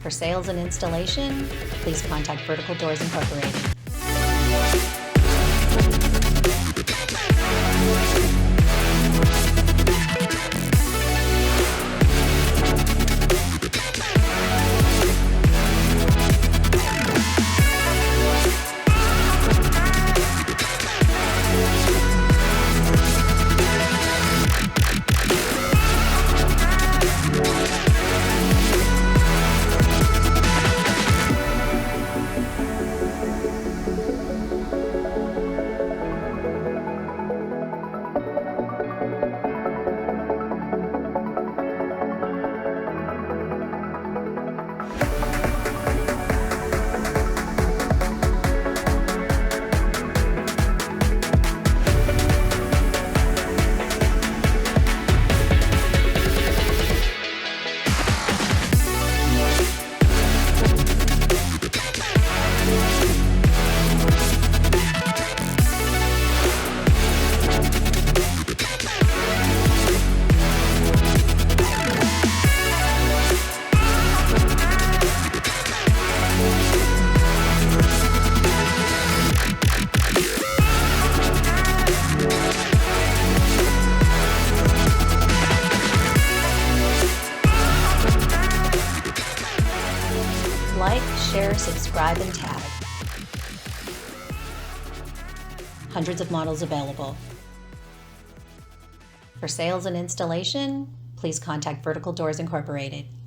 For sales and installation, please contact Vertical Doors Incorporated. Like, share, subscribe, and tag. Hundreds of models available. For sales and installation, please contact Vertical Doors Incorporated.